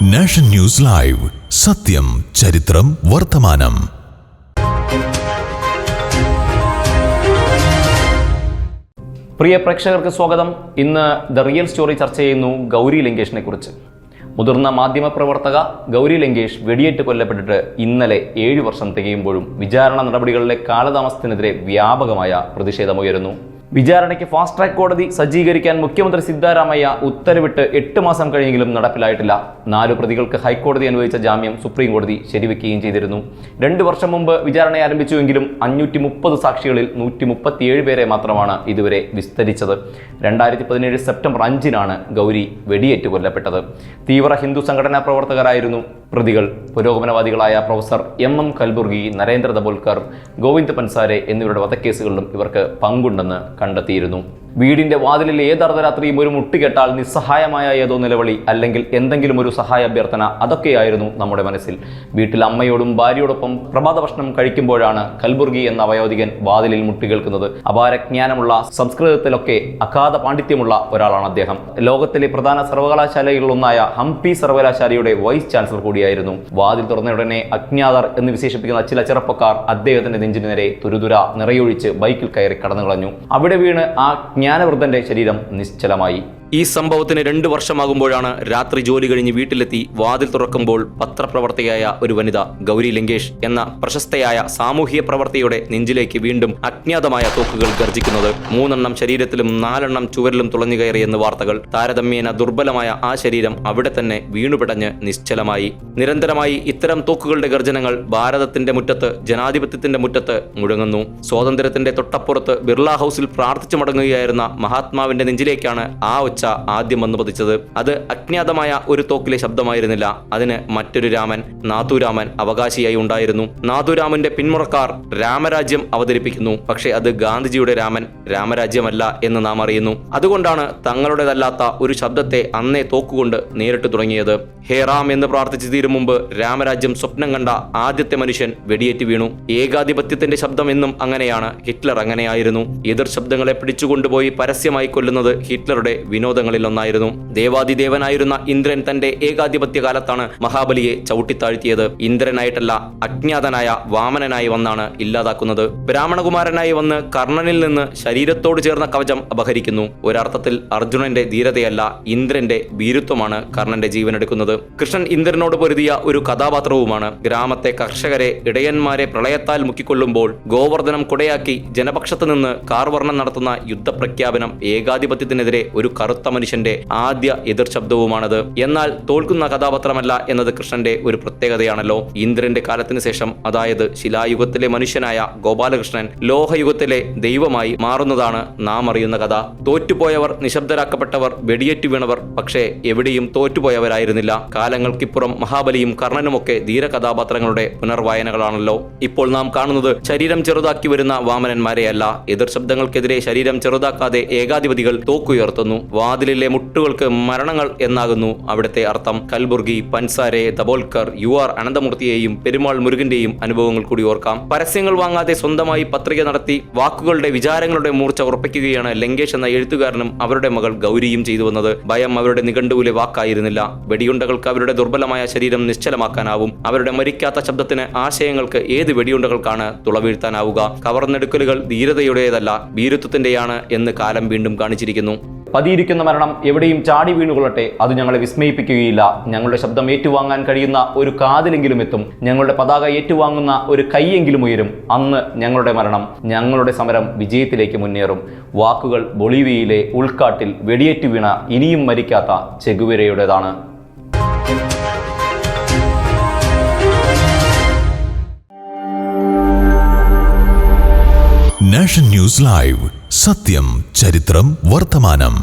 Nation news live, സത്യം, ചരിത്രം, വർത്തമാനം. പ്രിയ പ്രേക്ഷകർക്ക് സ്വാഗതം. ഇന്ന് ദ റിയൽ സ്റ്റോറി ചർച്ച ചെയ്യുന്നു ഗൗരി ലങ്കേഷിനെ കുറിച്ച്. മുതിർന്ന മാധ്യമപ്രവർത്തക ഗൗരി ലങ്കേഷ് വെടിയേറ്റ് കൊല്ലപ്പെട്ടിട്ട് ഇന്നലെ 7 വർഷം തികയുമ്പോഴും വിചാരണ നടപടികളിലെ കാലതാമസത്തിനെതിരെ വ്യാപകമായ പ്രതിഷേധമുയരുന്നു. വിചാരണയ്ക്ക് ഫാസ്റ്റ് ട്രാക്ക് കോടതി സജ്ജീകരിക്കാൻ മുഖ്യമന്ത്രി സിദ്ധാരാമയ്യ ഉത്തരവിട്ട് 8 മാസം കഴിഞ്ഞെങ്കിലും നടപ്പിലായിട്ടില്ല. 4 പ്രതികൾക്ക് ഹൈക്കോടതി അനുവദിച്ച ജാമ്യം സുപ്രീം കോടതി ശരിവെക്കുകയും ചെയ്തിരുന്നു. 2 വർഷം മുമ്പ് വിചാരണ ആരംഭിച്ചുവെങ്കിലും 530 സാക്ഷികളിൽ 137 പേരെ മാത്രമാണ് ഇതുവരെ വിസ്തരിച്ചത്. 2017 സെപ്റ്റംബർ 5-നാണ് ഗൗരി വെടിയേറ്റ് കൊല്ലപ്പെട്ടത്. തീവ്ര ഹിന്ദു സംഘടനാ പ്രവർത്തകരായിരുന്നു പ്രതികൾ. പുരോഗമനവാദികളായ പ്രൊഫസർ MM കൽബുർഗി, നരേന്ദ്ര ദബോൽക്കർ, ഗോവിന്ദ് പൻസാരെ എന്നിവരുടെ വധക്കേസുകളിലും ഇവർക്ക് പങ്കുണ്ടെന്ന് കണ്ടെത്തിയിരുന്നു. വീടിന്റെ വാതിലിൽ ഏത് അർദ്ധരാത്രിയും ഒരു മുട്ടുകെട്ടാൽ നിസ്സഹായമായ ഏതോ നിലവിളി അല്ലെങ്കിൽ എന്തെങ്കിലും ഒരു സഹായ അഭ്യർത്ഥന, അതൊക്കെയായിരുന്നു നമ്മുടെ മനസ്സിൽ. വീട്ടിൽ അമ്മയോടും ഭാര്യയോടൊപ്പം പ്രഭാത ഭക്ഷണം കഴിക്കുമ്പോഴാണ് കൽബുർഗി എന്ന വയോധികൻ വാതിലിൽ മുട്ടുകേൾക്കുന്നത്. അപാരജ്ഞാനമുള്ള, സംസ്കൃതത്തിലൊക്കെ അഗാധ പാണ്ഡിത്യമുള്ള ഒരാളാണ് അദ്ദേഹം. ലോകത്തിലെ പ്രധാന സർവകലാശാലകളിലൊന്നായ ഹംപി സർവകലാശാലയുടെ വൈസ് ചാൻസലർ കൂടിയായിരുന്നു. വാതിൽ തുറന്നയുടനെ അജ്ഞാതർ എന്ന് വിശേഷിപ്പിക്കുന്ന ചില ചെറുപ്പക്കാർ അദ്ദേഹത്തിന്റെ നെഞ്ചിന് നേരെ തുരുതുര നിറയൊഴിച്ച് ബൈക്കിൽ കയറി കടന്നു കളഞ്ഞു. അവിടെ വീണ് ആ ജ്ഞാനവൃദ്ധന്റെ ശരീരം നിശ്ചലമായി. ഈ സംഭവത്തിന് 2 വർഷമാകുമ്പോഴാണ് രാത്രി ജോലി കഴിഞ്ഞ് വീട്ടിലെത്തി വാതിൽ തുറക്കുമ്പോൾ പത്രപ്രവർത്തകയായ ഒരു വനിത ഗൗരി ലങ്കേഷ് എന്ന പ്രശസ്തയായ സാമൂഹ്യ പ്രവർത്തകയുടെ നെഞ്ചിലേക്ക് വീണ്ടും അജ്ഞാതമായ തോക്കുകൾ ഗർജിക്കുന്നത്. 3 ശരീരത്തിലും 4 ചുവരിലും തുളഞ്ഞു കയറിയെന്ന് വാർത്തകൾ. താരതമ്യേന ദുർബലമായ ആ ശരീരം അവിടെ തന്നെ വീണുപിടഞ്ഞ് നിശ്ചലമായി. നിരന്തരമായി ഇത്തരം തോക്കുകളുടെ ഗർജനങ്ങൾ ഭാരതത്തിന്റെ മുറ്റത്ത്, ജനാധിപത്യത്തിന്റെ മുറ്റത്ത് മുഴങ്ങുന്നു. സ്വാതന്ത്ര്യത്തിന്റെ തൊട്ടപ്പുറത്ത് ബിർള ഹൗസിൽ പ്രാർത്ഥിച്ചു മടങ്ങുകയായിരുന്ന മഹാത്മാവിന്റെ നെഞ്ചിലേക്കാണ് ആ ആദ്യം വന്നു പതിച്ചത്. അത് അജ്ഞാതമായ ഒരു തോക്കിലെ ശബ്ദമായിരുന്നില്ല. അതിന് മറ്റൊരു രാമൻ, നാഥുരാമൻ, അവകാശിയായി ഉണ്ടായിരുന്നു. നാഥുരാമന്റെ പിന്മുറക്കാർ രാമരാജ്യം അവതരിപ്പിക്കുന്നു. പക്ഷേ അത് ഗാന്ധിജിയുടെ രാമൻ, രാമരാജ്യമല്ല എന്ന് നാം അറിയുന്നു. അതുകൊണ്ടാണ് തങ്ങളുടേതല്ലാത്ത ഒരു ശബ്ദത്തെ അന്നേ തോക്കുകൊണ്ട് നേരിട്ട് തുടങ്ങിയത്. ഹേ റാം എന്ന് പ്രാർത്ഥിച്ചു തീരും മുമ്പ് രാമരാജ്യം സ്വപ്നം കണ്ട ആദ്യത്തെ മനുഷ്യൻ വെടിയേറ്റ് വീണു. ഏകാധിപത്യത്തിന്റെ ശബ്ദം എന്നും അങ്ങനെയാണ്. ഹിറ്റ്ലർ അങ്ങനെയായിരുന്നു. എതിർ ശബ്ദങ്ങളെ പിടിച്ചുകൊണ്ടുപോയി പരസ്യമായി കൊല്ലുന്നത് ഹിറ്റ്ലറുടെ വിനോദങ്ങളിൽ ഒന്നായിരുന്നു. ദേവാദിദേവനായിരുന്ന ഇന്ദ്രൻ തന്റെ ഏകാധിപത്യ കാലത്താണ് മഹാബലിയെ ചവിട്ടിത്താഴ്ത്തിയത്. ഇന്ദ്രനായിട്ടല്ല, അജ്ഞാതനായ വാമനനായി വന്നാണ് ഇല്ലാതാക്കുന്നത്. ബ്രാഹ്മണകുമാരനായി വന്ന് കർണനിൽ നിന്ന് ശരീരത്തോട് ചേർന്ന കവചം അപഹരിക്കുന്നു. ഒരർത്ഥത്തിൽ അർജുനന്റെ ധീരതയല്ല, ഇന്ദ്രന്റെ ഭീരുത്വമാണ് കർണന്റെ ജീവനെടുക്കുന്നത്. കൃഷ്ണൻ ഇന്ദ്രനോട് പൊരുതിയ ഒരു കഥാപാത്രവുമാണ്. ഗ്രാമത്തെ കർഷകരെ, ഇടയന്മാരെ പ്രളയത്താൽ മുക്കിക്കൊള്ളുമ്പോൾ ഗോവർദ്ധനം കുടയാക്കി ജനപക്ഷത്ത് നിന്ന് കാർവർണ്ണം നടത്തുന്ന യുദ്ധപ്രഖ്യാപനം ഏകാധിപത്യത്തിനെതിരെ ഒരു കറുത്ത മനുഷ്യന്റെ ആദ്യ എതിർ ശബ്ദവുമാണത്. എന്നാൽ തോൽക്കുന്ന കഥാപാത്രമല്ല എന്നത് കൃഷ്ണന്റെ ഒരു പ്രത്യേകതയാണല്ലോ. ഇന്ദ്രന്റെ കാലത്തിന് ശേഷം, അതായത് ശിലായുഗത്തിലെ മനുഷ്യനായ ഗോപാലകൃഷ്ണൻ ലോഹയുഗത്തിലെ ദൈവമായി മാറുന്നതാണ് നാം അറിയുന്ന കഥ. തോറ്റുപോയവർ, നിശബ്ദരാക്കപ്പെട്ടവർ, വെടിയേറ്റു വീണവർ, പക്ഷേ എവിടെയും തോറ്റുപോയവരായിരുന്നില്ല. കാലങ്ങൾക്കിപ്പുറം മഹാബലിയും കർണനുമൊക്കെ ധീരകഥാപാത്രങ്ങളുടെ പുനർവായനകളാണല്ലോ. ഇപ്പോൾ നാം കാണുന്നത് ശരീരം ചെറുതാക്കി വരുന്ന വാമനന്മാരെയല്ല. എതിർ ശബ്ദങ്ങൾക്കെതിരെ ശരീരം ചെറുതാക്കാതെ ഏകാധിപതികൾ തോക്കുയർത്തുന്നു. വാതിലിലെ മുട്ടുകൾക്ക് മരണങ്ങൾ എന്നാകുന്നു അവിടുത്തെ അർത്ഥം. കൽബുർഗി, പൻസാരെ, ദബോൽക്കർ, UR അനന്തമൂർത്തിയെയും പെരുമാൾ മുരുകന്റെയും അനുഭവങ്ങൾ കൂടി ഓർക്കാം. പരസ്യങ്ങൾ വാങ്ങാതെ സ്വന്തമായി പത്രിക നടത്തി വാക്കുകളുടെ, വിചാരങ്ങളുടെ മൂർച്ച ഉറപ്പിക്കുകയാണ് ലങ്കേഷ് എന്ന എഴുത്തുകാരനും അവരുടെ മകൾ ഗൗരിയും ചെയ്തു വന്നത്. ഭയം അവരുടെ നിഘണ്ടുവിലെ വാക്കായിരുന്നില്ല. വെടിയുണ്ടകൾക്ക് അവരുടെ ദുർബലമായ ശരീരം നിശ്ചലമാക്കാനാവും. അവരുടെ മരിക്കാത്ത ശബ്ദത്തിന്, ആശയങ്ങൾക്ക് ഏത് വെടിയുണ്ടകൾക്കാണ് തുളവീഴ്ത്താനാവുക? കവർന്നെടുക്കലുകൾ ധീരതയുടേതല്ല, ഭീരുത്വത്തിന്റെയാണ് എന്ന് കാലം വീണ്ടും കാണിച്ചിരിക്കുന്നു. പതിയിരിക്കുന്ന മരണം എവിടെയും ചാടി വീണുകൊള്ളട്ടെ, അത് ഞങ്ങളെ വിസ്മയിപ്പിക്കുകയില്ല. ഞങ്ങളുടെ ശബ്ദം ഏറ്റുവാങ്ങാൻ കഴിയുന്ന ഒരു കാതിലെങ്കിലും എത്തും. ഞങ്ങളുടെ പതാക ഏറ്റുവാങ്ങുന്ന ഒരു കൈയെങ്കിലും ഉയരും. അന്ന് ഞങ്ങളുടെ മരണം, ഞങ്ങളുടെ സമരം വിജയത്തിലേക്ക് മുന്നേറും. വാക്കുകൾ ബൊളീവിയയിലെ ഉൾക്കാട്ടിൽ വെടിയേറ്റു വീണ ഇനിയും മരിക്കാത്ത ചെഗുവേരയുടേതാണ്. നാഷൻ ന്യൂസ് ലൈവ്, സത്യം, ചരിത്രം, വർത്തമാനം.